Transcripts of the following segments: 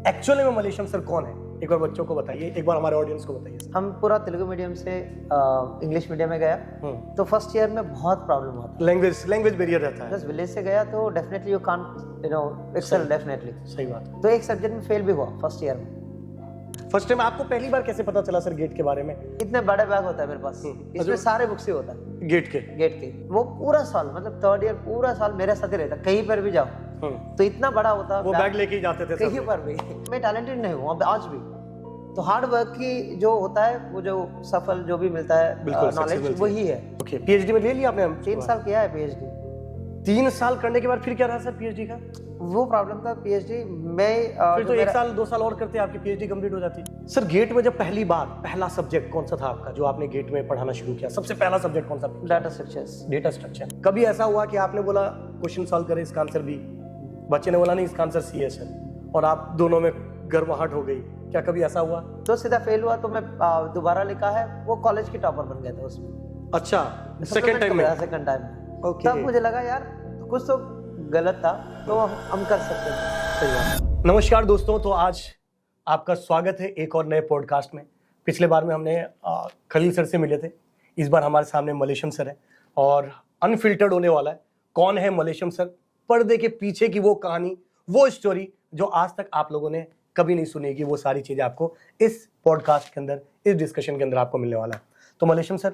Actually में Malaysian sir कौन है? एक बार बच्चों को बताइए, एक बार हमारे ऑडियंस को बताइए सर। हम पूरा तेलुगु मीडियम से इंग्लिश मीडियम में गया तो फर्स्ट ईयर में बहुत प्रॉब्लम हुआ था। लैंग्वेज बैरियर रहता है। बस विलेज से गया तो definitely you can't excel definitely. सही बात है। तो एक सब्जेक्ट में फेल भी हुआ फर्स्ट ईयर में। फर्स्ट टाइम आपको पहली बार कैसे पता चला सर गेट के बारे में? इतने बड़े बैग होता है मेरे पास, इसमें सारे बुक्स ही होता है गेट के। वो पूरा साल मतलब थर्ड ईयर पूरा साल मेरे साथ ही रहता, कहीं पर भी जाओ तो इतना बड़ा होता। वो बैग लेके ही जाते थे कहीं पर भी। मैं टैलेंटेड नहीं हूँ आज भी, तो हार्ड वर्क की जो होता है वो जो सफल जो भी मिलता है नॉलेज वही है। ओके, पीएचडी में ले लिया आपने? 3 साल किया है पीएचडी। 3 साल करने के बाद फिर क्या रहा सर पीएचडी का? वो प्रॉब्लम था पीएचडी में फिर तो 1 साल 2 साल और करते आपकी पीएचडी कंप्लीट हो जाती। सर गेट में जब पहली बार पहला सब्जेक्ट कौन सा था आपका जो आपने गेट में पढ़ाना शुरू किया? सबसे पहला सब्जेक्ट कौन सा? Data structures. Data structure. कभी ऐसा हुआ कि आपने बोला क्वेश्चन सॉल्व करें इसका आंसर बी, बच्चे ने बोला नहीं इसका आंसर सी है सर, और आप दोनों में गर्माहट हो गई, क्या कभी ऐसा हुआ? तो सीधा फेल हुआ तो मैं दोबारा लिखा है, वो कॉलेज की टॉपर बन गया था उसमें। अच्छा, सेकंड टाइम में? सेकंड टाइम में। ओके। तब मुझे लगा यार कुछ तो गलत था, तो हम कर सकते थे। सही बात। नमस्कार दोस्तों, तो आज आपका स्वागत है एक और नए पॉडकास्ट में। पिछले बार में हमने खलील सर से मिले थे, इस बार हमारे सामने मलेशियन सर है और अनफिल्टर्ड होने वाला है। कौन है मलेशियन सर? पर्दे के पीछे की वो कहानी, वो स्टोरी जो आज तक आप लोगों ने कभी नहीं सुनेगी, वो सारी चीजें आपको इस पॉडकास्ट के अंदर, इस डिस्कशन के अंदर आपको मिलने वाला है। तो मलेशियन सर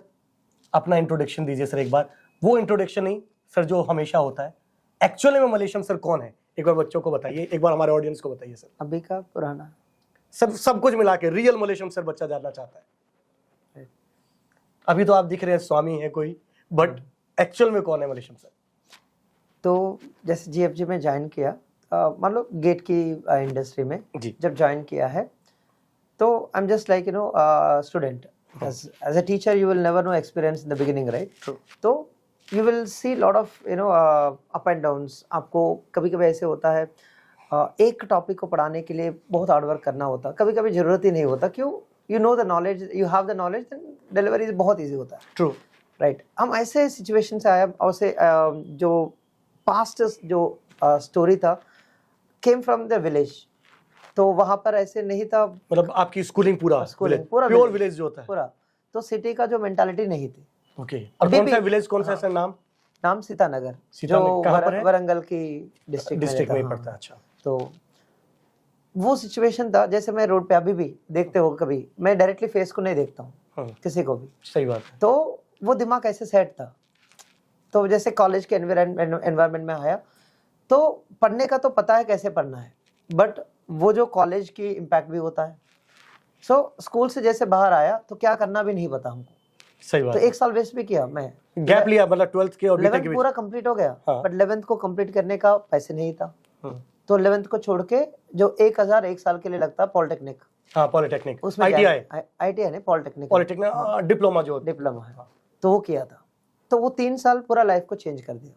अपना इंट्रोडक्शन दीजिए सर एक बार। वो इंट्रोडक्शन नहीं सर जो हमेशा होता है, एक्चुअली में मलेशियन सर कौन है? एक बार बच्चों को बताइए, एक बार हमारे ऑडियंस को बताइए सर। अभी का पुराना सब कुछ मिला के रियल मलेशियन सर बच्चा जानना चाहता है। अभी तो आप दिख रहे हैं स्वामी है कोई, बट एक्चुअल में कौन है मलेशियन सर? तो जैसे जीएफजी में ज्वाइन किया, मान लो गेट की इंडस्ट्री में जब ज्वाइन किया है, तो I am just like student, as a teacher you will never know experience in the beginning, right? तो you will see lot of up and downs. आपको कभी कभी ऐसे होता है एक टॉपिक को पढ़ाने के लिए बहुत हार्ड वर्क करना होता, कभी कभी जरूरत ही नहीं होता। क्यों? You know the knowledge, you have the knowledge, delivery बहुत ईजी होता है। True, right. हम ऐसे सिचुएशन से आया और से जो पास्ट जो स्टोरी था केम फ्रॉम द विलेज, तो वहां पर ऐसे नहीं था। मतलब आपकी स्कूलिंग पूरा प्योर विलेज जो होता है पूरा, तो सिटी का जो मेंटालिटी नहीं थी। ओके। और कौन सा विलेज, कौन सा ऐसा नाम? सीतानगर, जो वरंगल की डिस्ट्रिक्ट में पड़ता है। अच्छा। तो वो सिचुएशन था, जैसे मैं रोड पे अभी भी देखते हो, कभी मैं डायरेक्टली फेस को नहीं देखता हूँ किसी को भी। सही बात है। तो वो दिमाग ऐसे सेट था। तो जैसे कॉलेज के एनवायरनमेंट में आया तो पढ़ने का तो पता है कैसे पढ़ना है, बट वो जो कॉलेज की इम्पैक्ट भी होता है। सो स्कूल से जैसे बाहर आया तो क्या करना भी नहीं पता हमको। सही बात। तो 1 साल वेस्ट भी किया मैं, गैप लिया, मतलब 12th के और बीटेक के पूरा कंप्लीट हो गया। हाँ। बट 11th को कंप्लीट करने का पैसे नहीं था, तो 11th को छोड़ के जो 1000 1 साल के लिए लगता पॉलिटेक्निक। हाँ, पॉलिटेक्निक, उसमें आईटीआई नहीं, पॉलिटेक्निक डिप्लोमा है, तो वो किया था। तो वो 3 साल पूरा लाइफ को चेंज कर दिया।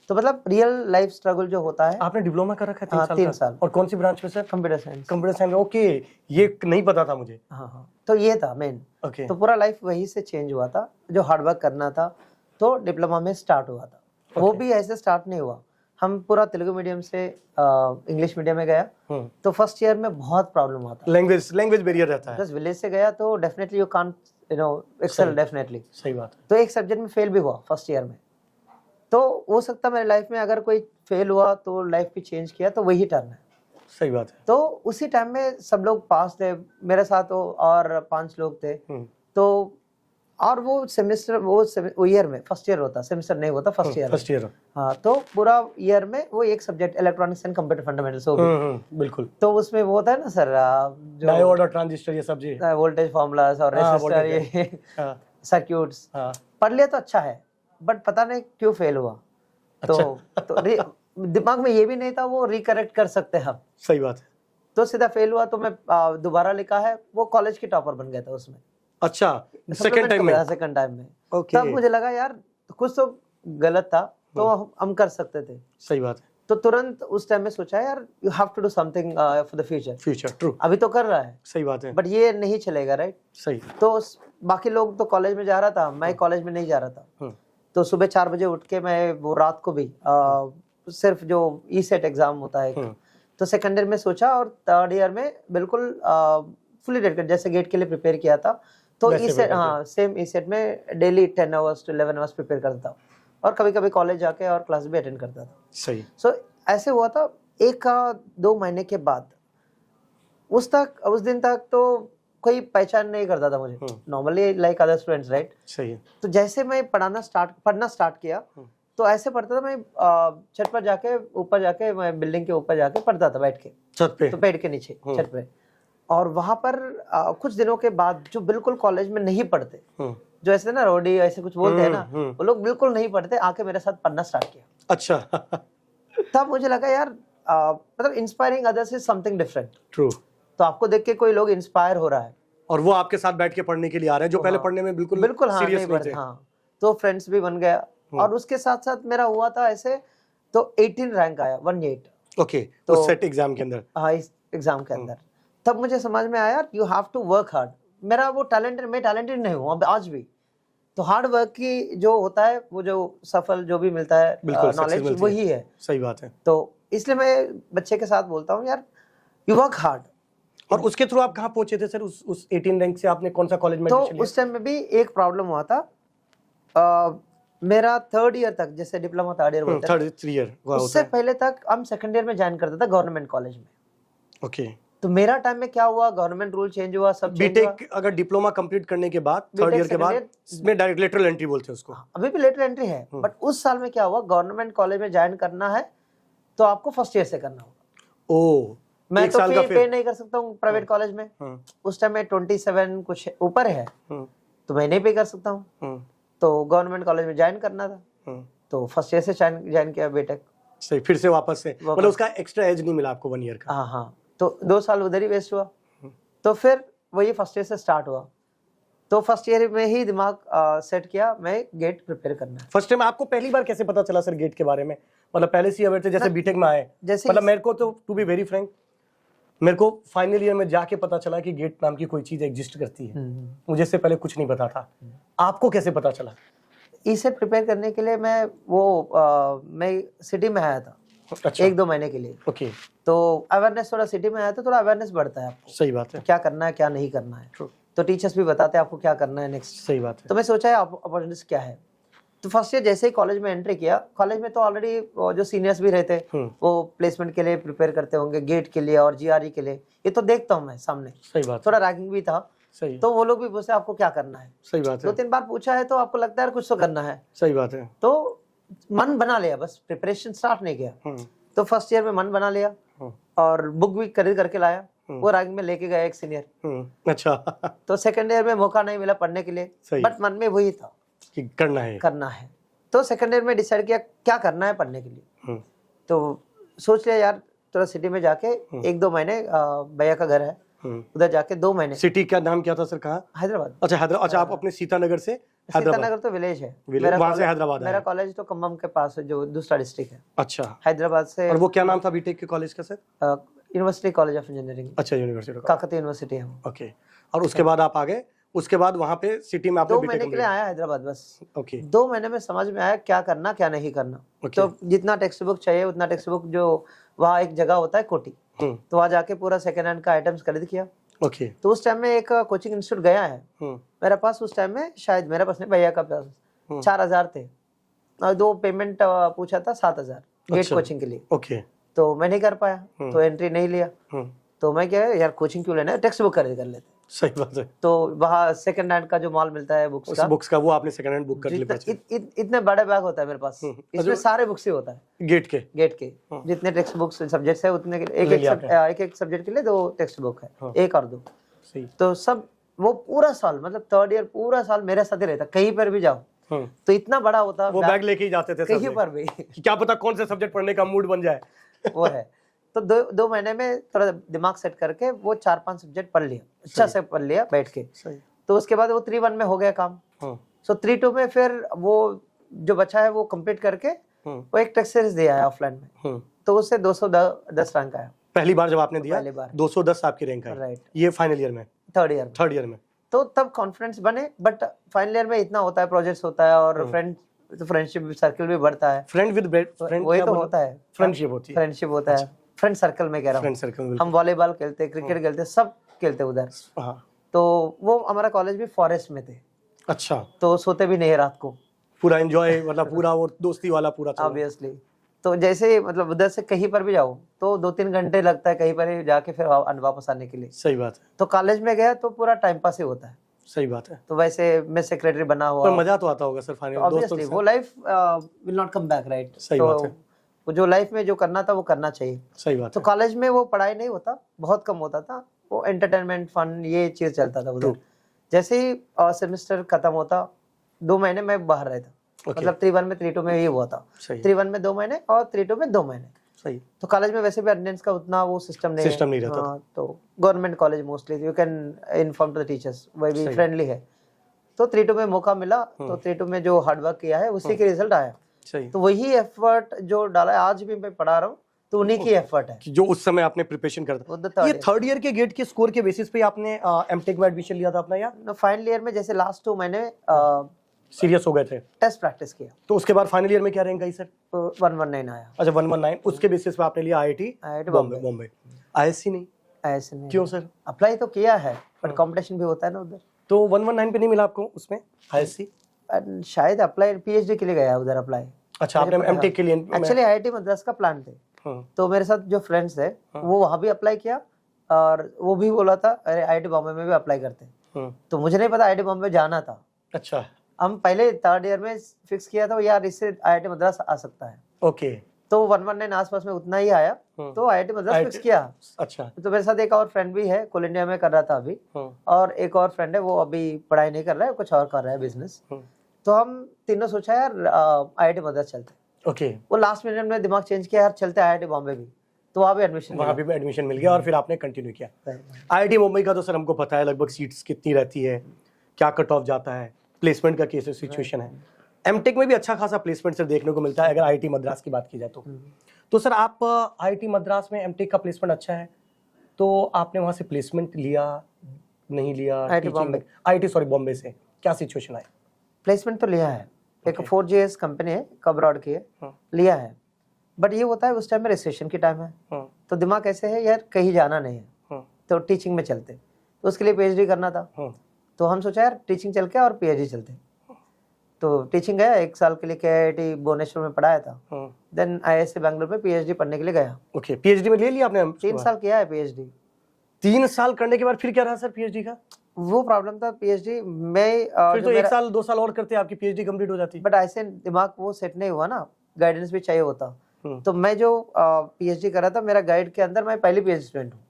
तो मतलब रियल लाइफ स्ट्रगल जो होता है। आपने डिप्लोमा कर रखा है 3 साल। और कौन सी ब्रांच में sir? Computer science. Computer science, okay, ये नहीं पता था मुझे। हाँ, तो ये था मेन। ओके। तो पूरा लाइफ वही से चेंज हुआ था, जो हार्ड वर्क करना था तो डिप्लोमा में स्टार्ट हुआ था। वो भी ऐसे स्टार्ट नहीं हुआ, हम पूरा तेलुगु मीडियम से इंग्लिश मीडियम में गया तो फर्स्ट ईयर में बहुत प्रॉब्लम हुआ था। लैंग्वेज बैरियर रहता है। बस विलेज से गया तो definitely you can't excel definitely. सही बात है। तो एक सब्जेक्ट में फेल भी हुआ फर्स्ट ईयर में। तो हो सकता मेरे लाइफ में अगर कोई फेल हुआ तो लाइफ भी चेंज किया, तो वही टर्न है। सही बात है। तो उसी टाइम में सब लोग पास थे मेरे साथ, और 5 लोग थे। तो और वो सेमेस्टर, वो ईयर में फर्स्ट ईयर होता, सेमेस्टर नहीं होता, फर्स्ट ईयर। हाँ, तो पूरा ईयर में वो एक subject electronics and computer fundamentals हो गया। बिल्कुल। तो उसमें वो होता है ना सर, जो डायोड और ट्रांजिस्टर, ये सब जी, वोल्टेज फार्मूलास और रेजिस्टर, ये सर्क्यूट्स पढ़ लिया तो अच्छा है, बट पता नहीं क्यों फेल हुआ। तो दिमाग में ये भी नहीं था वो रिकरेक्ट कर सकते हैं हम। सही बात है। तो सीधा फेल हुआ तो मैं दोबारा लिखा है, वो कॉलेज की टॉपर बन गया था उसमें। अच्छा, सेकंड टाइम में। ओके। तब मुझे लगा यार कुछ तो गलत था, तो हम कर सकते थे। सही बात है। तो तुरंत उस टाइम में सोचा यार you have to do something for the future. True. अभी तो कर रहा है। सही बात है। बट ये नहीं चलेगा, राइट? सही। तो बाकी लोग तो कॉलेज में जा रहा था, मैं कॉलेज में नहीं जा रहा था। तो सुबह 4 बजे उठ के मैं वो रात को भी सिर्फ जो ई सेट एग्जाम होता है तो सेकंड ईयर में सोचा और थर्ड ईयर में बिल्कुल फुली डेडिकेटेड, जैसे गेट के लिए प्रिपेयर किया था तो वैसे इस सेट, prepare हाँ सेम इस सेट में daily 10 hours to 11 hours prepare करता था और कभी कभी कॉलेज जाके और क्लास भी अटेंड करता था। सही। सो ऐसे हुआ था 1-2 महीने के बाद, उस दिन तक तो कोई पहचान नहीं करता था मुझे, normally like other students right. सही है। तो जैसे मैं पढ़ना स्टार्ट किया तो ऐसे पढ़ता था मैं, छत पर जाके ऊपर जाके मैं बिल्डिंग के ऊपर जाके पढ़ता था बैठ के, छत पे? तो पेड़ के नीचे छत पे। और वहां पर कुछ दिनों के बाद जो बिल्कुल कॉलेज में नहीं पढ़ते, जो ऐसे ना रोडी ऐसे कुछ बोलते हैं ना, वो लोग बिल्कुल नहीं पढ़ते, आके मेरे साथ पढ़ना स्टार्ट किया। अच्छा। तब मुझे लगा यार मतलब inspiring others is something different. True. तो आपको देख के कोई लोग इंस्पायर हो रहा है और वो आपके साथ बैठ के पढ़ने के लिए आ रहे हैं, जो पहले पढ़ने में बिल्कुल हाँ, सीरियस नहीं थे। हाँ, तो फ्रेंड्स भी बन गया और उसके साथ साथ मेरा हुआ था ऐसे, तो 18 रैंक आया 18। ओके, तो सेट एग्जाम के अंदर? हाँ, इस एग्जाम के अंदर तब मुझे समझ में आया you have to work hard. मेरा वो टैलेंटेड, मैं टैलेंटेड नहीं हूँ अब आज भी, तो हार्ड वर्क की जो होता है वो जो सफल जो भी मिलता है नॉलेज वही है। सही बात है। तो इसलिए मैं बच्चे के साथ बोलता हूँ यार यू वर्क हार्ड। और उसके थ्रू आप कहाँ पहुंचे थे सर? उस 18 रैंक से आपने कौन सा कॉलेज में एडमिशन लिया? तो उस टाइम में भी एक प्रॉब्लम हुआ था, मेरा थर्ड ईयर तक, जैसे डिप्लोमा थर्ड ईयर बोलते हैं, थर्ड 3 ईयर, उससे पहले तक हम सेकंड ईयर में ज्वाइन करता था गवर्नमेंट कॉलेज में। ओके। तो मेरा टाइम में क्या हुआ, गवर्नमेंट रूल चेंज हुआ, सब बीटेक अगर डिप्लोमा कंप्लीट करने के बाद थर्ड ईयर के बाद इसमें डायरेक्ट लेटरल एंट्री बोलते हैं उसको। अभी भी लेटरल एंट्री है, बट उस साल में क्या हुआ, गवर्नमेंट कॉलेज में ज्वाइन करना है तो आपको फर्स्ट ईयर से करना होगा। ओह, मैं तो फी पे नहीं कर सकता हूँ प्राइवेट कॉलेज में, उस टाइम में 27 कुछ ऊपर है, तो मैं नहीं पे कर सकता हूँ। तो गवर्नमेंट कॉलेज में ज्वाइन करना था, तो फर्स्ट ईयर से ज्वाइन किया बीटेक। सही, फिर से वापस से, मतलब उसका एक्स्ट्रा एज नहीं मिला आपको 1 ईयर का? हाँ, तो 2 साल उधर ही वेस्ट हुआ। तो फिर वही फर्स्ट ईयर से स्टार्ट हुआ, तो फर्स्ट ईयर में ही दिमाग सेट किया मैं गेट प्रिपेयर करना है। फर्स्ट टाइम आपको पहली बार कैसे पता चला सर गेट के बारे में? मतलब पहले से अवेयर थे जैसे बीटेक में आए? जैसे मतलब मेरे को तो टू बी वेरी फ्रैंक, मेरे को फाइनल ईयर में जाके पता चला कि गेट नाम की कोई चीज एग्जिस्ट करती है। मुझे इससे पहले कुछ नहीं पता था। आपको कैसे पता चला? इसे प्रिपेयर करने के लिए मैं सिटी में आया था। अच्छा। 1-2 महीने के लिए। ओके। तो अवेयरनेस, थोड़ा सिटी में आया तो थोड़ा अवेयरनेस बढ़ता है आपको। सही बात है। क्या करना है क्या नहीं करना है, तो टीचर्स भी बताते हैं आपको क्या करना है नेक्स्ट। सही बात है। तो मैं सोचा अपॉर्चुनिटीज क्या है। तो फर्स्ट ईयर जैसे ही कॉलेज में एंट्री किया, कॉलेज में तो ऑलरेडी जो सीनियर्स भी रहते वो प्लेसमेंट के लिए प्रिपेयर करते होंगे, गेट के लिए और जीआरई के लिए, ये तो देखता हूँ मैं सामने। सही बात। थोड़ा रैगिंग भी था। सही। तो वो लोग भी पूछते आपको क्या करना है। सही बात है। 2-3 बार पूछा है तो आपको लगता है कुछ तो करना है। सही बात है। तो मन बना लिया, बस प्रिपरेशन स्टार्ट नहीं किया। तो फर्स्ट ईयर में मन बना लिया और बुक भी खरीद करके लाया, वो रैगिंग में लेके गया एक सीनियर। अच्छा। तो सेकंड ईयर में मौका नहीं मिला पढ़ने के लिए, बट मन में वही था कि करना है। तो सेकंड ईयर में डिसाइड किया क्या करना है पढ़ने के लिए। तो सोच लिया यार थोड़ा सिटी में जाके 1-2 महीने, भैया का घर है उधर जाके 2 महीने। सिटी का नाम क्या था सर? कहाँ? हैदराबाद। अच्छा, हैदराबाद। अच्छा, आप अपने सीतानगर से सीतानगर तो विलेज है, वहाँ से हैदराबाद। मेरा कॉलेज तो खम्मम के पास है, जो दूसरा डिस्ट्रिक्ट है। अच्छा, हैदराबाद से। और वो क्या नाम था बीटेक के कॉलेज का sir? University college of engineering. अच्छा, यूनिवर्सिटी, काकतीय यूनिवर्सिटी है। ओके। और उसके बाद आप आ गए, उसके बाद वहाँ पे सिटी में आपने 2 महीने के लिए आया हैदराबाद बस। ओके। 2 महीने में समझ में आया क्या करना क्या नहीं करना। तो जितना टेक्स्ट बुक चाहिए उतना टेक्स्ट बुक, जो वहाँ एक जगह होता है कोटी, तो वहाँ जाके पूरा सेकेंड हैंड का आइटम्स खरीद किया। ओके। तो उस टाइम में एक कोचिंग इंस्टीट्यूट गया है मेरे पास, उस टाइम में शायद मेरे पास नहीं, भैया का पास 4,000 थे और 2 पेमेंट पूछा था 7,000 गेट कोचिंग के लिए। ओके। तो मैं नहीं कर पाया, तो एंट्री नहीं लिया। तो मैं क्या यार कोचिंग क्यों लेना है, टेक्स्ट बुक खरीद कर लेते। सही बात है। तो वहाँ सेकंड हैंड का जो मॉल मिलता है बुक्स का वो आपने सेकंड हैंड बुक कर लिया। इतने बड़े बैग होता है मेरे पास, इसमें सारे बुक्स ही होता है गेट के जितने टेक्स्ट बुक्स सब्जेक्ट्स है उतने एक सब्जेक्ट के लिए 2 टेक्स्ट बुक है, 1 और 2। तो सब वो पूरा साल, मतलब थर्ड ईयर पूरा साल मेरे साथ ही रहता, कहीं पर भी जाओ तो इतना बड़ा होता, वो बैग लेके ही जाते थे कहीं पर भी, क्या पता कौन सा सब्जेक्ट पढ़ने का मूड बन जाए। वो है। तो 2 महीने में थोड़ा दिमाग सेट करके वो 4-5 सब्जेक्ट पढ़ लिया, अच्छा से पढ़ लिया बैठ के। तो उसके बाद वो 3-1 में हो गया काम। सो 3-2 में फिर वो जो बचा है वो कंप्लीट करके वो एक टेस्ट सीरीज दिया है ऑफलाइन में, तो उससे 210 रैंक आया। पहली बार जब आपने दिया, पहली बार 210 आपकी रैंक आई। राइट। ये फाइनल ईयर में? थर्ड ईयर में। तो तब कॉन्फिडेंस बने, बट फाइनल ईयर में इतना होता है, प्रोजेक्ट्स होता है और फ्रेंडशिप सर्कल भी बढ़ता है। फ्रेंड विद फ्रेंड, वही तो होता है, फ्रेंडशिप होती है। फ्रेंडशिप होता है, फ्रेंड सर्कल में कह रहा फ्रेंड हूँ, सर्कल में हम वॉलीबॉल खेलते, क्रिकेट खेलते, सब खेलते उधर। हाँ तो वो हमारा कॉलेज भी फॉरेस्ट में थे, अच्छा, तो सोते भी नहीं रात को पूरा एंजॉय मतलब पूरा वो दोस्ती वाला पूरा चल रहा है। ऑब्वियसली। तो जैसे मतलब उधर से कहीं पर भी जाओ तो 2-3 घंटे लगता है कहीं पर ही जाके फिर वापस आने के लिए। सही बात है, तो कॉलेज में गया तो पूरा टाइम पास ही होता है। सही बात है। तो वैसे मैं सेक्रेटरी बना पर हुआ, मजा तो आता होगा सर फाइनल तो दोस्तों ऑब्वियसली के वो साथ। Life will not come back, right? सही बात है। वो जो लाइफ में जो करना था वो करना चाहिए। सही बात तो है। कॉलेज में वो पढ़ाई नहीं होता, बहुत कम होता था, वो एंटरटेनमेंट फन ये चीज चलता था उधर। True. जैसे ही सेमेस्टर खत्म होता 2 महीने मैं बाहर रहता, Okay. मतलब 3-1 में 3-2 में ये हुआ था। सही 3-1 में 2 महीने और 3-2 में 2 महीने। सही तो कॉलेज में वैसे भी अटेंडेंस का उतना वो सिस्टम नहीं System नहीं रहता था। हाँ, तो government college mostly you can inform to the teachers, वही भी सही। फ्रेंडली है। तो 3-2 में मौका मिला, तो 3-2 में जो हार्डवर्क किया है उसी के रिजल्ट आया। सही तो वही एफर्ट जो डाला है, आज भी मैं पढ़ा रहा हूँ तो उन्हीं की एफर्ट है। कि जो उस समय आपने प्रिपरेशन करता। वो the third ये year। थर्ड ईयर के गेट के स्कोर के बेसिस पे आपने एमटेक में एडमिशन लिया था अपना या फाइनल ईयर में जैसे लास्ट 2 महीने सीरियस हो गए थे? टेस्ट प्रैक्टिस किया तो उसके बाद फाइनल ईयर में क्या रैंक आई सर? तो 119 आया। अच्छा 119, उसके बेसिस पे आपने लिया IIT IIT Bombay. Bombay ISC नहीं? ऐसे नहीं क्यों सर? अप्लाई तो किया है बट कंपटीशन भी होता है ना उधर। तो 119 पे नहीं मिला आपको उसमें आईएससी? शायद अप्लाई पीएचडी के लिए गया उधर अप्लाई। अच्छा आपने एमटेक के लिए एक्चुअली आईआईटी मद्रास का प्लान थे, तो मेरे साथ जो फ्रेंड्स है वो वहाँ भी अप्लाई किया और वो भी बोला था अरे आईआईटी बॉम्बे में भी अप्लाई करते हैं। तो मुझे नहीं पता आईआईटी बॉम्बे जाना था। अच्छा हम पहले थर्ड ईयर में फिक्स किया था यार इससे आईआईटी मद्रास आ सकता है, ओके। तो 119 आसपास में उतना ही आया, तो आईआईटी मद्रास फिक्स किया। अच्छा तो मेरे साथ एक और फ्रेंड भी है, कोल इंडिया में कर रहा था अभी, और एक और फ्रेंड है वो अभी पढ़ाई नहीं कर रहा है, कुछ और कर रहा है बिजनेस। तो हम तीनों सोचा यार आईआईटी मद्रास चलते। ओके। वो लास्ट मिनट में दिमाग चेंज किया यार चलते आईआईटी बॉम्बे भी, तो वहाँ भी एडमिशन मिल गया और फिर आपने कंटिन्यू किया। आईआईटी मुंबई का तो सर हमको पता है लगभग सीट्स कितनी रहती है, क्या कट ऑफ जाता है, प्लेसमेंट का कैसे सिचुएशन है। एमटेक में भी अच्छा खासा प्लेसमेंट सर देखने को मिलता है अगर आईआईटी मद्रास की बात की जाए तो सर आप आईआईटी मद्रास में एमटेक का प्लेसमेंट अच्छा है, तो आपने वहाँ से प्लेसमेंट लिया नहीं लिया? आईआईटी सॉरी बॉम्बे से क्या सिचुएशन है? प्लेसमेंट तो लिया है, एक 4GS कंपनी है अब्रॉड की है, लिया है। बट ये होता है उस टाइम में रिसेशन की टाइम है, तो दिमाग ऐसे है यार कहीं जाना नहीं है, तो टीचिंग में चलते, तो उसके लिए पीएचडी करना था। तो हम सोचा यार टीचिंग चल के और पीएचडी चलते। तो टीचिंग गया 1 साल के लिए, केआईटी भुवनेश्वर में पढ़ाया था। देन आईआईएससी बैंगलोर में पीएचडी पढ़ने के लिए गया। ओके, पीएचडी में ले लिया आपने? 3 साल किया है पीएचडी। 3 साल करने के बाद फिर क्या रहा सर पीएचडी का? वो प्रॉब्लम था पीएचडी में, फिर तो 1 साल 2 साल और करते आपकी पीएचडी कंप्लीट हो जाती। बट ऐसे दिमाग वो सेट नहीं हुआ ना, गाइडेंस भी चाहिए होता। तो मैं जो पीएचडी कर रहा था, मेरा गाइड के अंदर मैं पहली पीएचडी स्टूडेंट हूँ।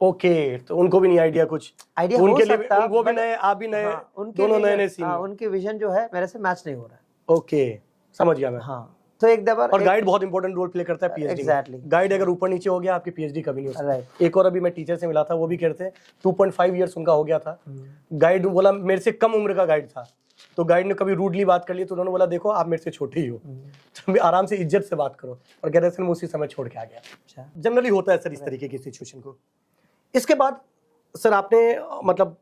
ओके, तो उनको भी नहीं आइडिया कुछ? आइडिया उनके हो लिए सकता, वो भी नए, आप भी नए, दोनों नए नए सीन। उनकी विजन जो है मेरे से मैच नहीं हो रहा है। ओके, समझ गया मैं। हाँ, तो एक दफा और गाइड बहुत इंपॉर्टेंट रोल प्ले करता है पीएचडी Exactly. में। गाइड अगर ऊपर नीचे हो गया आपकी पीएचडी कभी नहीं हो सकती। Right. एक और अभी मैं टीचर से मिला था, वो भी कहते हैं 2.5 इयर्स उनका हो गया था। गाइड बोला मेरे से कम उम्र का गाइड था, तो गाइड ने कभी रूडली बात कर ली तो उन्होंने बोला देखो आप मेरे से छोटे ही हो, तो आराम से इज्जत से बात करो, और कहते हैं मैं उसी समय छोड़ के आ गया। जनरली होता है सर इस तरीके की सिचुएशन को। इसके बाद सर आपने मतलब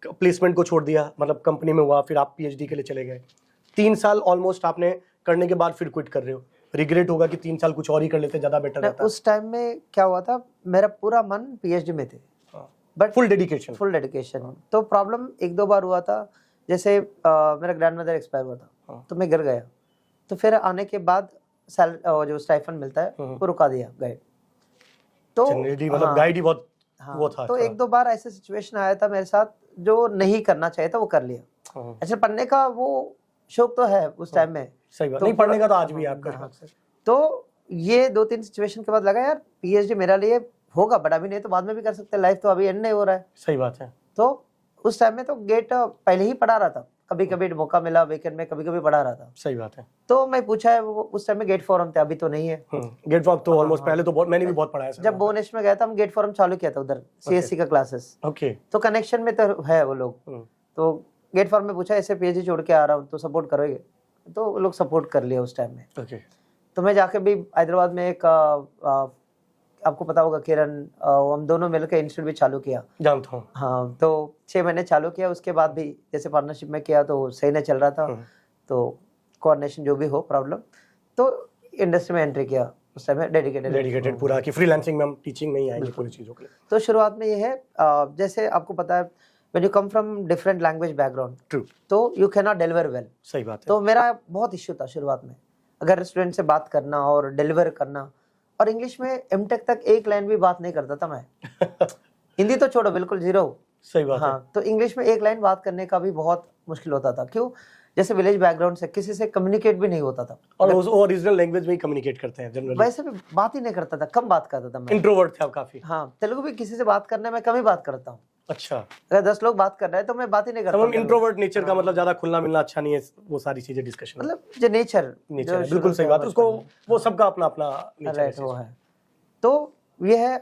प्लेसमेंट को छोड़ दिया, मतलब कंपनी में हुआ, फिर आप पीएचडी के लिए चले गए। 3 साल ऑलमोस्ट आपने करने के बाद फिर क्विट कर रहे हो। रिग्रेट होगा कि 3 साल कुछ और ही कर लेते, ज्यादा बेटर रहता? उस टाइम में क्या हुआ था, मेरा पूरा मन पीएचडी में थे, बट फुल डेडिकेशन। तो प्रॉब्लम 1-2 बार हुआ था, जैसे मेरा ग्रैंडमदर एक्सपायर हुआ था, तो मैं घर गया, तो फिर आने के बाद जो स्टाइफन मिलता है वो रुका दिया गाइड। तो मतलब गाइड ही बहुत वो था। तो 1-2 बार ऐसे सिचुएशन आया था मेरे साथ जो नहीं करना चाहिए था, वो कर लिया। अच्छा, पढ़ने का वो शौक तो है उस टाइम में, सही बात, नहीं पढ़ने का तो आज भी है आपका। तो ये 2-3 सिचुएशन के बाद लगा यार पीएचडी मेरे लिए होगा, बट अभी नहीं तो बाद में भी कर सकते, लाइफ तो अभी एंड नहीं हो रहा है। सही बात है। तो उस टाइम में तो गेट पहले ही पढ़ा रहा था, कभी कभी मौका मिला वीकेंड में, कभी कभी पढ़ा रहा था। सही बात है। तो मैं पूछा है, वो उस टाइम में गेट फॉरम थे, अभी तो नहीं है। गेट फॉरम तो ऑलमोस्ट पहले तो बहुत, मैंने भी बहुत पढ़ा है। जब भुवनेश्वर में गया था हम गेट फॉरम चालू किया था उधर, सीएससी का क्लासेस। ओके, तो कनेक्शन में तो है वो लोग। तो गेट फॉरम में पूछा ऐसे पीएचडी छोड़ के आ रहा हूँ तो सपोर्ट करोगे, तो वो लोग सपोर्ट कर लिया उस टाइम में। ओके। तो मैं जाके भी हैदराबाद में एक आपको पता होगा किरण, हम दोनों मिलकर इंस्टीट्यूट भी चालू किया। जानता हूँ। हाँ, तो 6 महीने चालू किया, उसके बाद भी जैसे पार्टनरशिप में किया तो सही नहीं चल रहा था, तो कोऑर्डिनेशन जो भी हो प्रॉब्लम, तो इंडस्ट्री में एंट्री किया। उस टाइम में डेडिकेटेड पूरा कि फ्रीलांसिंग में हम टीचिंग नहीं आएंगे पूरी चीज़ों के लिए। तो शुरुआत में ये है जैसे आपको पता है when you come from different language background, true, तो you can not deliver well. सही बात है। तो मेरा बहुत इश्यू था शुरुआत में, अगर स्टूडेंट से बात करना और डिलीवर करना, और इंग्लिश में एमटेक तक एक लाइन भी बात नहीं करता था मैं। हिंदी तो छोड़ो, बिल्कुल जीरो। सही बात है। हाँ, तो इंग्लिश में एक लाइन बात करने का भी बहुत मुश्किल होता था। क्यों? जैसे विलेज बैकग्राउंड से किसी से कम्युनिकेट भी नहीं होता था, और उस ओरिजिनल लैंग्वेज में ही कम्युनिकेट करते हैं जनरली। वैसे भी बात ही नहीं करता था, कम बात करता था मैं। इंट्रोवर्ट थे आप काफी? हाँ, तेलुगु भी किसी से बात करना है मैं कम ही बात करता हूँ। अच्छा, अगर 10 लोग बात कर रहे हैं तो मैं बात ही नहीं करता। मतलब इंट्रोवर्ट नेचर का मतलब ज्यादा खुलना मिलना अच्छा नहीं है, वो सारी चीजें डिस्कशन मतलब जो नेचर है, बिल्कुल सही बात है। उसको वो सबका अपना अपना राइट वो है। तो ये है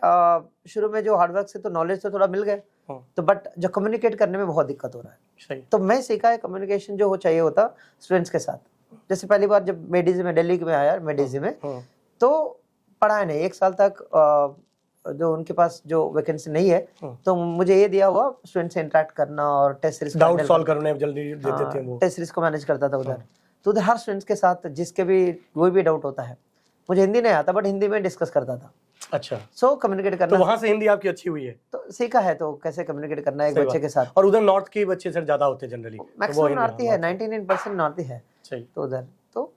शुरू में जो हार्डवर्क से तो नॉलेज तो थोड़ा मिल गए, तो बट जो कम्युनिकेट करने में बहुत दिक्कत हो रहा है। सही। तो मैं सीखा है कम्युनिकेशन जो हो चाहिए होता स्टूडेंट्स के साथ। जैसे पहली बार जब मेडीजी में दिल्ली में आया, मेडीजी में तो पढ़ाया नहीं एक साल तक, जो उनके पास जो वैकेंसी नहीं है, तो मुझे ये दिया हुआ स्टूडेंट से इंटरेक्ट करना और टेस्ट सीरीज डाउट सॉल्व करने में जल्दी दे देते हैं वो। टेस्ट सीरीज को मैनेज करता था उधर। तो उधर हर स्टूडेंट्स के साथ जिसके भी कोई भी डाउट होता है, मुझे हिंदी नहीं आता बट हिंदी में डिस्कस करता था। अच्छा, सो कम्युनिकेट करना, तो वहां से हिंदी आपकी अच्छी हुई है? तो सीखा है, तो कैसे कम्युनिकेट करना है एक बच्चे के साथ। और उधर नॉर्थ के बच्चे सर ज्यादा होते हैं जनरली, मैक्सिमम नॉर्थ ही है, 99% नॉर्थ ही है। सही। तो उधर तो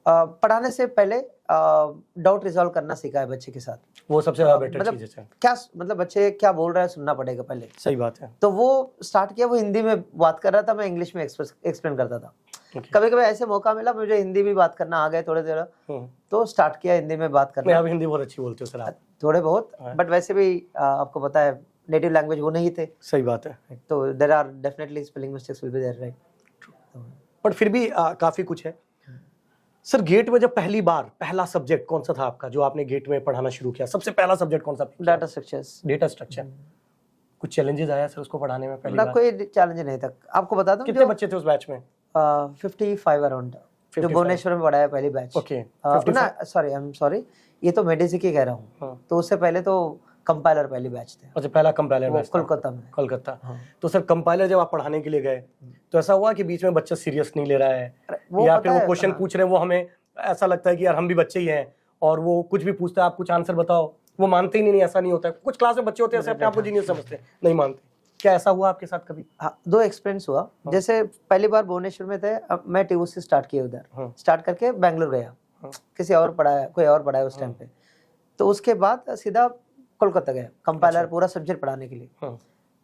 पढ़ाने से पहले डाउट रिजॉल्व करना सीखा है बच्चे के साथ। वो सबसे ज्यादा बेटर मतलब चीज है। क्या मतलब बच्चे क्या बोल रहा है सुनना पड़ेगा पहले। सही बात है। तो वो स्टार्ट किया, वो हिंदी में बात कर रहा था, मैं इंग्लिश में एक्सप्लेन करता था। Okay. कभी कभी ऐसे मौका मिला मुझे हिंदी भी बात करना आ गए थोड़े थोड़ा, तो स्टार्ट किया हिंदी में बात करना। आप हिंदी बहुत अच्छी बोलते हो सर आप। थोड़े बहुत, बट वैसे भी आपको पता है नेटिव लैंग्वेज वो नहीं थे। सही बात है। तो there are definitely spelling mistakes will be there, right. But फिर भी काफी कुछ है सर। गेट में जब पहली बार पहला सब्जेक्ट कौन सा था आपका जो आपने गेट में पढ़ाना शुरू किया? सबसे पहला सब्जेक्ट कौन सा? Data structures. Data structure. कुछ चैलेंजेस आया सर उसको पढ़ाने में पहली ना बार? कोई चैलेंज नहीं था। आपको बता दूं कितने बच्चे थे उस बैच में? 55 अराउंड, जो भुवनेश्वर में पढ़ाया पहली बैच। ओके, ना सॉरी, आई एम सॉरी, ये तो मेडिसी की कह रहा हूँ। तो उससे पहले तो कंपाइलर पहली बैच थे। अच्छा, पहला कंपाइलर बैच कोलकाता में। कोलकाता। तो सर कंपाइलर जब आप पढ़ाने के लिए गए तो ऐसा हुआ कि बीच में बच्चा सीरियस नहीं ले रहा है, या फिर वो क्वेश्चन पूछ रहे हैं, वो हमें ऐसा लगता है कि यार हम भी बच्चे ही हैं, और वो कुछ भी पूछता है आप कुछ आंसर बताओ, वो मानते ही नहीं, ऐसा नहीं होता है। कुछ क्लास में बच्चे होते हैं ऐसे अपने आप को जीनियस समझते हैं, नहीं मानते। क्या ऐसा हुआ आपके साथ कभी? हाँ, 2 एक्सपीरियंस हुआ। जैसे पहली बार भुवनेश्वर में थे, अब मैं टीयू से स्टार्ट किया उधर, स्टार्ट करके बैंगलोर गया, किसी और पढ़ाया, कोई और पढ़ाया उस टाइम पे। तो उसके बाद सीधा कोलकाता गया कंपाइलर पूरा सब्जेक्ट पढ़ाने के लिए।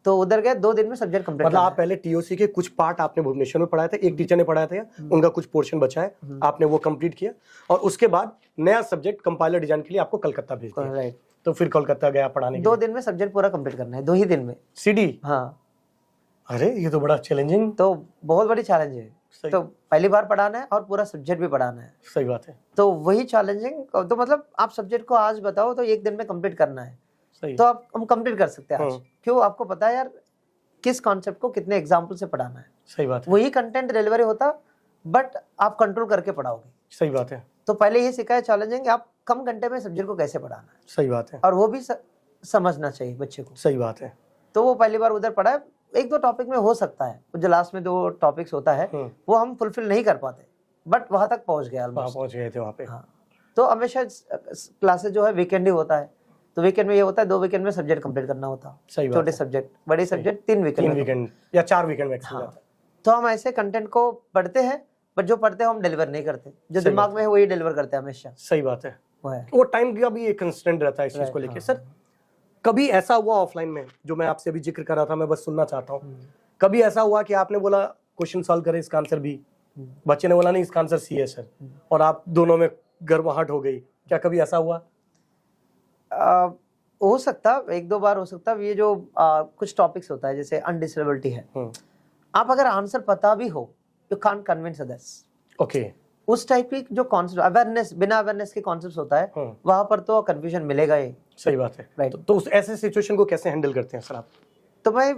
तो उधर गए, 2 दिन में सब्जेक्ट कंप्लीट। मतलब आप पहले टीओसी के कुछ पार्ट आपने भुवनेश्वर में पढ़ाया था, एक टीचर ने पढ़ाया था, उनका कुछ पोर्शन बचा है, आपने वो कंप्लीट किया, और उसके बाद नया सब्जेक्ट कंपाइलर डिजाइन के लिए आपको कलकत्ता भेज दिया। राइट। तो फिर कोलकाता गया पढ़ाने के लिए। 2 दिन में सब्जेक्ट पूरा कंप्लीट करना है, 2 ही दिन में। सीडी? हाँ। अरे ये तो बड़ा चैलेंजिंग, तो बहुत बड़ी चैलेंज है। तो पहली बार पढ़ाना है और पूरा सब्जेक्ट भी पढ़ाना है। सही बात है। तो वही चैलेंजिंग, तो मतलब आप सब्जेक्ट को आज बताओ तो 1 दिन में कंप्लीट करना है। सही। तो आप हम कंप्लीट कर सकते हैं आज। क्यों? आपको पता है यार किस कॉन्सेप्ट को कितने एग्जाम्पल से पढ़ाना है। सही बात है। वही कंटेंट डिलीवरी होता, बट आप कंट्रोल करके पढ़ाओगे। सही बात है। तो पहले ये सिखाया चैलेंजिंग, आप कम घंटे में सब्जेक्ट को कैसे पढ़ाना है। सही बात है। और वो भी समझना चाहिए बच्चे को। सही बात है। तो वो पहली बार उधर पढ़ा है। 1-2 टॉपिक में हो सकता है, जो लास्ट में 2 टॉपिक्स होता है वो हम फुलफिल नहीं कर पाते, बट वहां तक पहुंच गए, ऑलमोस्ट पहुंच गए थे वहां पे। हाँ। तो हमेशा क्लासेस जो है वीकेंड ही होता है, तो वीकेंड में ये होता है 2 वीकेंड में सब्जेक्ट कंप्लीट करना होता। सही बात। छोटे सब्जेक्ट, बड़े सब्जेक्ट 3 वीकेंड या 4 वीकेंड मैक्सिमम जाता है। तो हम ऐसे कंटेंट को पढ़ते हैं, बट जो पढ़ते हैं हम डिलीवर नहीं करते, जो दिमाग में है वही डिलीवर करते हैं हमेशा। सही बात है। वो वो टाइम का भी एक कंस्टेंट रहता है इस चीज को लेके। सर कभी ऐसा हुआ ऑफलाइन में, जो मैं आपसे अभी जिक्र कर रहा था, मैं बस सुनना चाहता हूँ, कभी ऐसा हुआ कि आपने बोला क्वेश्चन सॉल्व करें इसका आंसर बी, बच्चे ने बोला नहीं इसका आंसर सी है सर, और आप दोनों में गर्माहट हो गई, क्या कभी ऐसा हुआ? हो सकता, 1-2 बार हो सकता। ये जो कुछ टॉपिक्स होता है जैसे अनडिसेबिलिटी है, आप अगर आंसर पता भी हो, you can't convince others. Okay. उस टाइप की जो कॉन्सेप्ट अवेयरनेस, बिना अवेयरनेस के कॉन्सेप्ट होता है, वहां पर तो कंफ्यूजन मिलेगा ही। सही बात है। राइट। तो उस ऐसे सिचुएशन को कैसे हैंडल करते हैं सर आप? तो मैं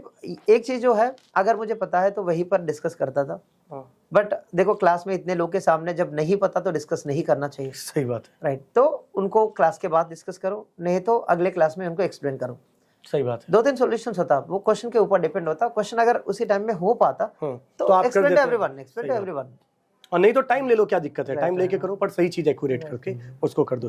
एक चीज जो है, अगर मुझे पता है तो वहीं पर डिस्कस करता था, बट देखो क्लास में इतने लोग के सामने जब नहीं पता तो डिस्कस नहीं करना चाहिए। सही बात है। राइट। तो उनको क्लास के बाद डिस्कस करो, नहीं तो अगले क्लास में उनको एक्सप्लेन करो। सही बात है। 2-3 सॉल्यूशंस होता, वो क्वेश्चन के ऊपर डिपेंड होता। क्वेश्चन अगर उसी टाइम में हो पाता तो explain to everyone, explain to everyone. और नहीं तो टाइम ले लो, क्या दिक्कत है, टाइम लेके करो, पर सही चीज एक्यूरेट करके उसको कर दो।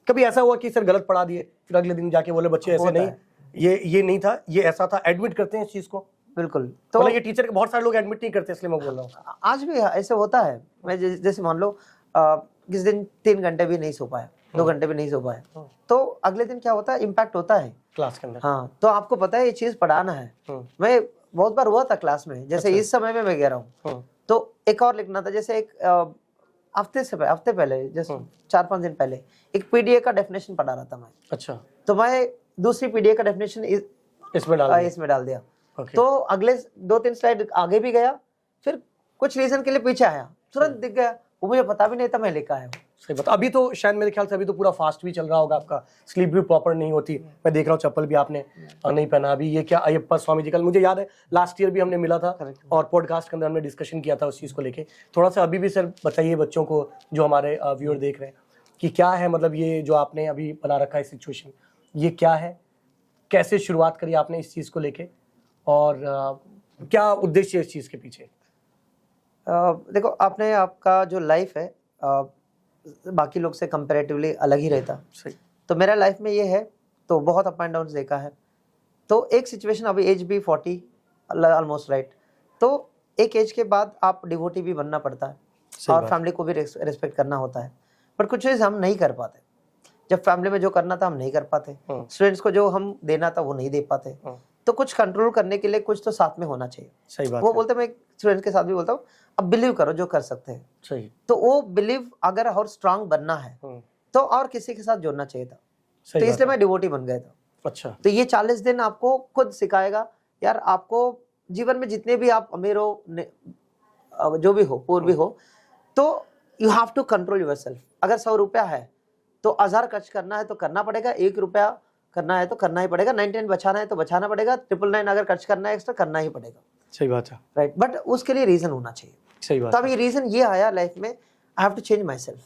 कभी ऐसा हुआ कि सर गलत पढ़ा दिए, फिर अगले दिन जाके बोले बच्चे ऐसे नहीं, ये नहीं था, ये ऐसा था, एडमिट करते हैं इस चीज को? बिल्कुल। तो मतलब ये टीचर बहुत सारे लोग एडमिट नहीं करते, इसलिए मैं बोल रहा हूँ। आज भी ऐसे होता है। मैं जैसे मान लो किस दिन 3 घंटे भी नहीं सो पाया, 2 घंटे भी नहीं सो पाया, तो अगले दिन क्या होता है, इम्पैक्ट होता है क्लास के अंदर। हाँ, तो आपको पता है ये चीज पढ़ाना है। मैं बहुत बार हुआ था क्लास में, जैसे इस समय में मैं कह रहा हूँ, तो एक और लिखना था, जैसे एक हफ्ते पहले, जैसे 4-5 दिन पहले एक पीडीए का डेफिनेशन पढ़ा रहा था मैं। अच्छा। तो मैं दूसरी पीडीए का डेफिनेशन इसमें डाल दिया। तो अगले 2-3 स्लाइड आगे भी गया, फिर कुछ रीजन के लिए पीछे आया, तुरंत दिख गया, वो मुझे पता भी नहीं था मैं लिखा है। सही बात। अभी तो शायद मेरे ख्याल से अभी तो पूरा फास्ट भी चल रहा होगा, आपका स्लीप भी प्रॉपर नहीं होती। मैं देख रहा हूँ चप्पल भी आपने नहीं पहना अभी। ये क्या अयप्पा स्वामी जी, कल मुझे याद है लास्ट ईयर भी हमने मिला था और पॉडकास्ट के अंदर हमने डिस्कशन किया था उस चीज़ को लेके। थोड़ा सा अभी भी सर बताइए बच्चों को, जो हमारे व्यूअर देख रहे हैं, कि क्या है मतलब ये जो आपने अभी बना रखा है सिचुएशन, ये क्या है, कैसे शुरुआत करी आपने इस चीज़ को लेके, और क्या उद्देश्य है इस चीज़ के पीछे? देखो, आपका जो लाइफ है बाकी लोग से कंपैरेटिवली अलग ही रहता। सही। तो मेरा लाइफ में ये है, तो बहुत अप एंड डाउन देखा है। तो एक सिचुएशन, अभी एज भी 40 ऑलमोस्ट राइट, तो एक एज के बाद आप डिवोटी भी बनना पड़ता है और फैमिली को भी रिस्पेक्ट करना होता है, पर कुछ चीज़ हम नहीं कर पाते। जब फैमिली में जो करना था हम नहीं कर पाते, स्टूडेंट्स को जो हम देना था वो नहीं दे पाते, तो कुछ कंट्रोल करने के लिए कुछ तो साथ में होना चाहिए। सही बात। वो बोलते, मैं स्टूडेंट के साथ भी बोलता हूँ, अब बिलीव करो जो कर सकते हैं। सही। तो वो बिलीव अगर और स्ट्रांग बनना है तो और किसी के साथ जुड़ना चाहिए था, तो इसलिए मैं डिवोटी बन गया था। अच्छा। तो ये 40 दिन आपको खुद सिखाएगा यार, आपको जीवन में जितने भी आप अमीर हो, जो भी हो, पूर्व भी हो, तो you have to control yourself. अगर 100 रुपया है तो 1000 खर्च करना है तो करना पड़ेगा, 1 रुपया करना है तो करना ही पड़ेगा, 99 बचाना है तो बचाना पड़ेगा, 999 अगर खर्च करना है एक्स्ट्रा करना ही पड़ेगा। सही बात है। राइट, बट उसके लिए रीजन होना चाहिए। सही बात। तो अभी रीजन ये आया लाइफ में, I have to change myself.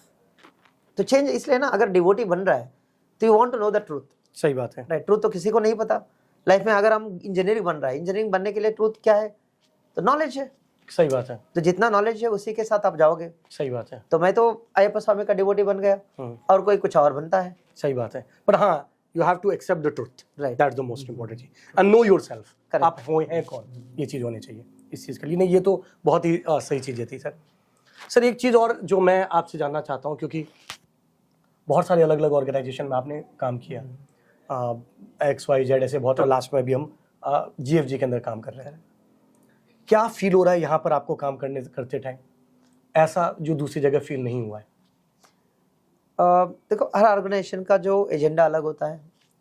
तो चेंज इसलिए ना, अगर डिवोटी बन रहा है तो you want to know the truth. सही बात है। राइट, ट्रूथ तो किसी को नहीं पता लाइफ में। अगर हम इंजीनियरिंग बन रहा है, इंजीनियरिंग बनने के लिए ट्रूथ क्या है, तो नॉलेज है। सही बात है। तो जितना नॉलेज है उसी के साथ आप जाओगे। सही बात है। तो मैं तो अयप्पा स्वामी का डिवोटी बन गया और कोई कुछ और बनता है। सही बात है। पर हाँ, you have to accept the truth, right, that's the most important चीज, एंड नो योरसेल्फ। आप हो हैं कौन, ये चीज होनी चाहिए इस चीज के लिए। नहीं, ये तो बहुत ही सही चीजें थी सर। सर एक चीज और जो मैं आपसे जानना चाहता हूँ, क्योंकि बहुत सारे अलग अलग ऑर्गेनाइजेशन में आपने काम किया, XYZ ऐसे बहुत, और लास्ट में भी हम GFG के अंदर काम कर रहे हैं। क्या फील हो रहा है यहाँ पर आपको काम करते टाइम, ऐसा जो दूसरी जगह फील नहीं हुआ है? देखो, हर ऑर्गेनाइजेशन का जो एजेंडा अलग होता है,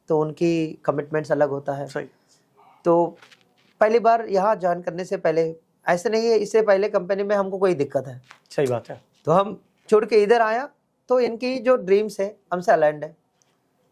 तो उनकी कमिटमेंट्स अलग होता है। सही। तो पहली बार यहाँ ज्वाइन करने से पहले ऐसे नहीं है, इससे पहले कंपनी में हमको कोई दिक्कत है। सही बात है। तो हम छोड़ के इधर आया, तो इनकी जो ड्रीम्स है हमसे अलाइंड है।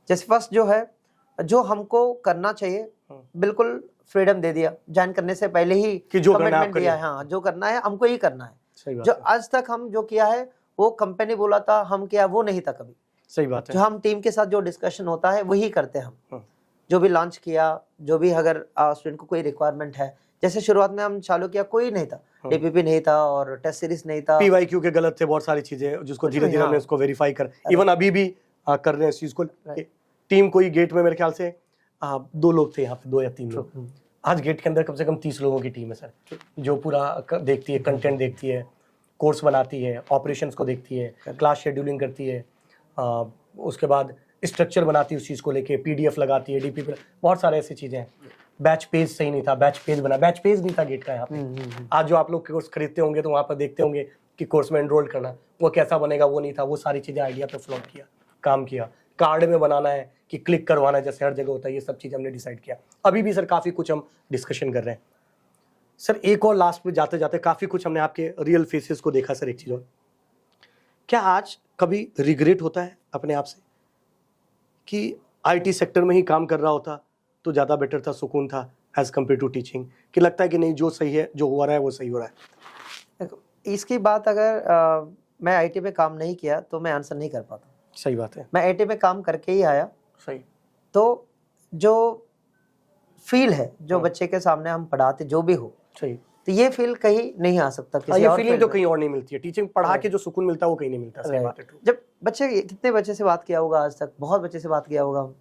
जैसे फर्स्ट जो है, जो हमको करना चाहिए बिल्कुल फ्रीडम दे दिया ज्वाइन करने से पहले ही, कि जो करना कमिटमेंट दिया है। हाँ, जो करना है हमको ही करना है। सही बात जो है। आज तक हम जो किया है वो कंपनी बोला था हम किया, वो नहीं था कभी। सही बात है। जो हम टीम के साथ जो डिस्कशन होता है वही करते हैं हम। जो भी लॉन्च किया, जो भी अगर स्टूडेंट को कोई रिक्वायरमेंट है, जैसे शुरुआत में हम चालू किया कोई नहीं था, DPP नहीं था और टेस्ट सीरीज नहीं था, PYQ के गलत थे बहुत सारी चीजें, जिसको धीरे धीरे हमने उसको वेरीफाई कर, इवन अभी भी कर रहे हैं इस चीज को। टीम कोई गेट में मेरे ख्याल से 2 लोग थे यहाँ पे, 2 या 3 लोग। आज गेट के अंदर कम से कम 30 लोगों की टीम है सर, जो पूरा देखती है, कंटेंट देखती है, कोर्स बनाती है, ऑपरेशंस को देखती है, क्लास शेड्यूलिंग करती है, उसके बाद स्ट्रक्चर बनाती है उस चीज़ को लेके, PDF लगाती है, DP, बहुत सारे ऐसी चीज़ें हैं। बैच पेज सही नहीं था, बैच पेज बना, बैच पेज नहीं था गेट का यहाँ पे। आज जो आप लोग कोर्स खरीदते होंगे तो वहाँ पर देखते होंगे कि कोर्स में एनरोल करना, वो कैसा बनेगा वो नहीं था। वो सारी चीज़ें आइडिया पे फ्लोट किया, काम किया। कार्ड में बनाना है कि क्लिक करवाना है, जैसे हर जगह होता है, ये सब चीज़ हमने डिसाइड किया। अभी भी सर काफ़ी कुछ हम डिस्कशन कर रहे हैं। सर एक और लास्ट में जाते जाते, काफ़ी कुछ हमने आपके रियल फेसेस को देखा। सर एक चीज़ और, क्या आज कभी रिग्रेट होता है अपने आप से कि IT सेक्टर में ही काम कर रहा होता तो ज़्यादा बेटर था, सुकून था, एज कम्पेयर टू टीचिंग? कि लगता है कि नहीं, जो सही है, जो हो रहा है वो सही हो रहा है? देखो, इसकी बात अगर मैं IT में काम नहीं किया तो मैं आंसर नहीं कर पाता। सही बात है। मैं IT में काम करके ही आया। सही। तो जो फील है, जो बच्चे के सामने हम पढ़ाते, जो भी हो, सही, तो ये फील कहीं नहीं आ सकता किसी ये और फीलिंग फील्ड तो में। कहीं और नहीं मिलती है, टीचिंग पढ़ा के जो सुकून मिलता है वो कहीं नहीं मिलता। सही बात है, true। जब बच्चे, कितने बच्चे से बात किया होगा आज तक, बहुत बच्चे से बात किया होगा हम,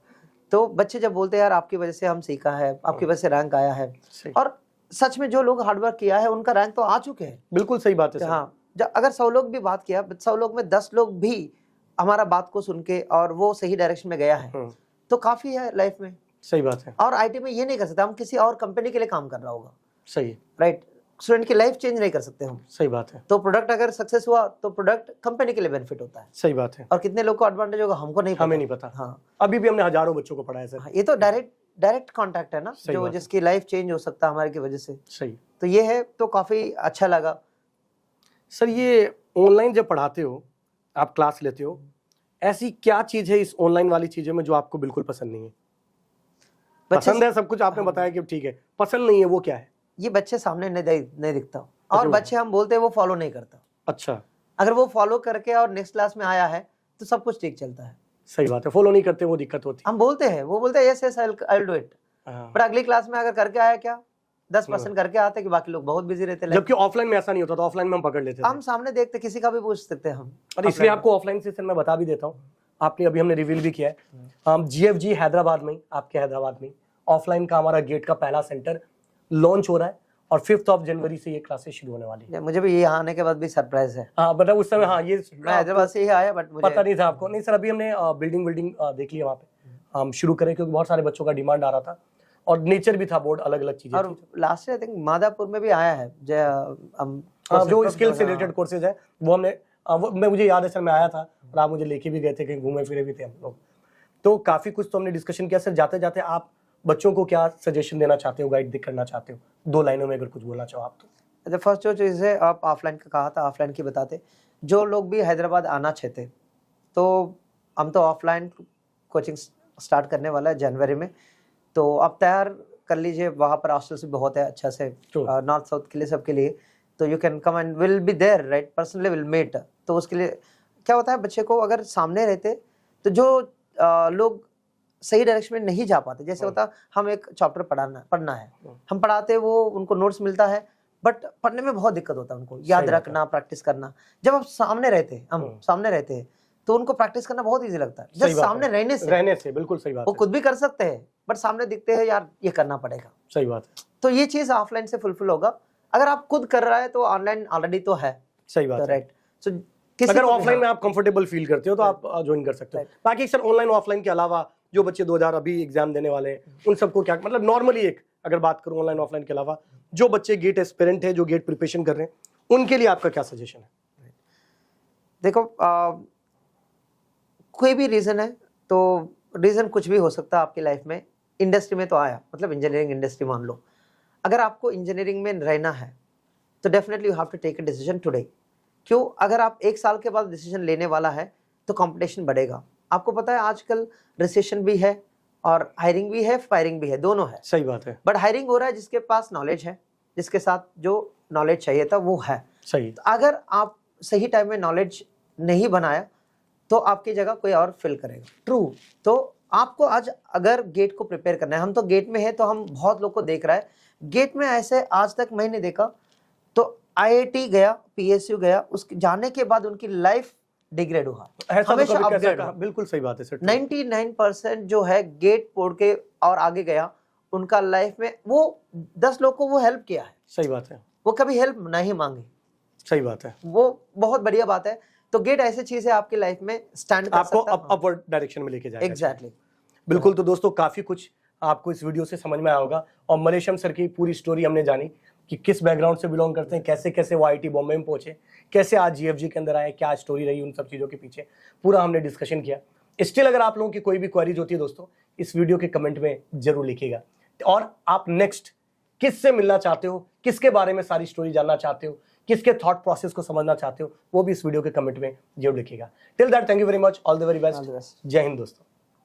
तो बच्चे जब बोलते हैं यार आपकी वजह से हम सीखा है, आपकी वजह से रैंक आया है, और सच में जो लोग हार्डवर्क किया है उनका रैंक तो आ चुके हैं। बिल्कुल सही बात है सर। हाँ, अगर 100 लोग भी बात किया, 100 लोग में 10 लोग भी हमारा बात को सुन के और वो सही डायरेक्शन में गया है तो काफी है लाइफ में। सही बात है। और आईटी में ये नहीं कर सकते, हम किसी और कंपनी के लिए काम कर रहा होगा। सही है, राइट। स्टूडेंट की लाइफ चेंज नहीं कर सकते हम। सही बात है। तो प्रोडक्ट अगर सक्सेस हुआ तो प्रोडक्ट कंपनी के लिए बेनिफिट होता है। सही बात है। और कितने लोग को एडवांटेज होगा हमको नहीं पता। हमें नहीं पता। हाँ, अभी भी हमने हजारों बच्चों को पढ़ाया सर। हाँ, ये तो डायरेक्ट कांटेक्ट है ना, सही जो बात है। जिसकी लाइफ चेंज हो सकता है हमारे की वजह से। सही। तो ये है, तो काफी अच्छा लगा सर। ये ऑनलाइन जब पढ़ाते हो, आप क्लास लेते हो, ऐसी क्या चीज है इस ऑनलाइन वाली चीजों में जो आपको बिल्कुल पसंद नहीं है? पसंद है सब कुछ, आपने बताया कि ठीक है, पसंद नहीं है वो क्या है? ये बच्चे सामने नहीं दिखता, और बच्चे हम बोलते हैं वो फॉलो नहीं करता। अच्छा। अगर वो फॉलो करके और नेक्स्ट क्लास में आया है तो सब कुछ ठीक चलता है। सही बात है, फॉलो नहीं करते वो दिक्कत होती है। हम बोलते हैं, वो बोलते हैं yes yes I will do it, पर अगली क्लास में अगर करके आया क्या 10% करके आते कि बाकी लोग बहुत बिजी रहते। जबकि ऑफलाइन में ऐसा नहीं होता, तो ऑफलाइन में हम पकड़ लेते थे। हम सामने देखते, किसी का भी पूछ सकते हैं हम। और इसलिए आपको ऑफलाइन सेशन में बता भी देता हूँ, आपने अभी हमने रिवील भी किया है, हम GFG हैदराबाद में, आपके हैदराबाद में ऑफलाइन का हमारा गेट का पहला सेंटर लॉन्च हो रहा है और 5 जनवरी से ये क्लासेस शुरू होने वाली है। मुझे भी ये आने के बाद भी सरप्राइज है। हाँ बता, उस समय हाँ ये मैं हैदराबाद से ही आया, बट मुझे पता नहीं था आपको। नहीं सर, अभी हमने बिल्डिंग देख लिया वहाँ पे, हम शुरू करें क्योंकि बहुत सारे बच्चों का डिमांड आ रहा था और नेचर भी था, बोर्ड अलग अलग चीजें। और लास्ट आई थिंक मादापुर में भी आया है जो स्किल से रिलेटेड कोर्सेज है वो हमने मुझे याद है सर, मैं आया था और आप मुझे लेके भी गए थे, कहीं घूमे फिरे भी थे हम लोग, तो काफी कुछ तो हमने डिस्कशन किया। सर जाते जाते आप बच्चों को क्या सजेशन देना चाहते हो, गाइड करना चाहते हो, 2 लाइनों में अगर कुछ बोलना चाहो आप तो? फर्स्ट जो चीज़ है, आप ऑफलाइन का कहा था, ऑफलाइन की बताते, जो लोग भी हैदराबाद आना चाहते तो हम तो ऑफलाइन कोचिंग स्टार्ट करने वाला है जनवरी में, तो आप तैयार कर लीजिए। वहाँ पर हॉस्टल्स भी बहुत है अच्छा से, नॉर्थ साउथ के लिए, सबके लिए। तो you can come and will be there, right, personally will meet. तो उसके लिए क्या होता है, बच्चे को अगर सामने रहते तो जो लोग सही डायरेक्शन में नहीं जा पाते, जैसे होता हम एक चैप्टर पढ़ना है, हम पढ़ाते, वो उनको नोट्स मिलता है, बट पढ़ने में बहुत दिक्कत होता है उनको, याद रखना, प्रैक्टिस करना। जब आप सामने रहते हैं, हम सामने रहते हैं, तो उनको प्रैक्टिस करना बहुत इजी लगता है। जब सामने रहने से बिल्कुल सही बात वो खुद भी कर सकते हैं, बट सामने दिखते हैं यार ये करना पड़ेगा। सही बात है। तो ये चीज ऑफलाइन से फुलफिल होगा। अगर आप खुद कर रहा है तो ऑनलाइन ऑलरेडी तो है। सही बात है, राइट। सो अगर ऑफलाइन में आप कंफर्टेबल फील करते हो तो आप ज्वाइन कर सकते हो। बाकी सर ऑनलाइन ऑफलाइन के अलावा जो बच्चे 2000 अभी एग्जाम देने वाले हैं, उन सबको क्या, मतलब नॉर्मली एक अगर बात करूं ऑनलाइन ऑफलाइन के अलावा, जो बच्चे गेट एस्पिरेंट है, जो गेट प्रिपरेशन कर रहे हैं, उनके लिए आपका क्या सजेशन है? देखो, कोई भी रीजन है तो रीजन कुछ भी हो सकता है आपकी लाइफ में। इंडस्ट्री में तो आया, मतलब इंजीनियरिंग इंडस्ट्री मान लो, अगर आपको इंजीनियरिंग में रहना है तो definitely you have to take a decision today. क्यों? अगर आप 1 साल के बाद डिसीजन लेने वाला है तो कंपटीशन बढ़ेगा। आपको पता है आजकल रिसेशन भी है और हायरिंग भी है, फायरिंग भी है, दोनों है। सही बात है। बट हायरिंग हो रहा है जिसके पास नॉलेज है, जिसके साथ जो नॉलेज चाहिए था वो है। सही। तो अगर आप सही टाइम में नॉलेज नहीं बनाया तो आपकी जगह कोई और फिल करेगा। ट्रू। तो आपको आज अगर गेट को प्रिपेयर करना है, हम तो गेट में है तो हम बहुत लोग को देख रहा है गेट में, ऐसे आज तक मैं नहीं देखा। तो IIT गया, PSU गया, उसके जाने के बाद उनकी लाइफ डिग्रेड हुआ, हमेशा अपग्रेड हुआ। बिल्कुल सही बात है सर। 99% जो है गेट पढ़ के और आगे गया, उनका लाइफ में वो 10 लोग को वो हेल्प किया है। सही बात है। वो कभी हेल्प नहीं मांगी। सही बात है। वो बहुत बढ़िया बात है। तो गेट ऐसी चीज है आपकी लाइफ में स्टैंड कर आपको सकता है, अपवर्ड डायरेक्शन में लेके जाएगा। एग्जैक्टली। बिल्कुल। तो दोस्तों काफी कुछ आपको इस वीडियो से समझ में आया होगा और मलेशियम सर की पूरी स्टोरी हमने जानी कि किस बैकग्राउंड से बिलोंग करते हैं, कैसे कैसे वो IIT बॉम्बे में पहुंचे, कैसे आज GFG के अंदर आए, क्या स्टोरी रही उन सब चीज़ों के पीछे, पूरा हमने डिस्कशन किया। स्टिल अगर आप लोगों की कोई भी क्वेरीज होती है दोस्तों, इस वीडियो के कमेंट में जरूर लिखिएगा। और आप नेक्स्ट किससे मिलना चाहते हो, किसके बारे में सारी स्टोरी जानना चाहते हो, किसके थॉट प्रोसेस को समझना चाहते हो, वो भी इस वीडियो के कमेंट में जरूर लिखिएगा। Till that, thank you very much, all the very best. जय हिंद दोस्तों।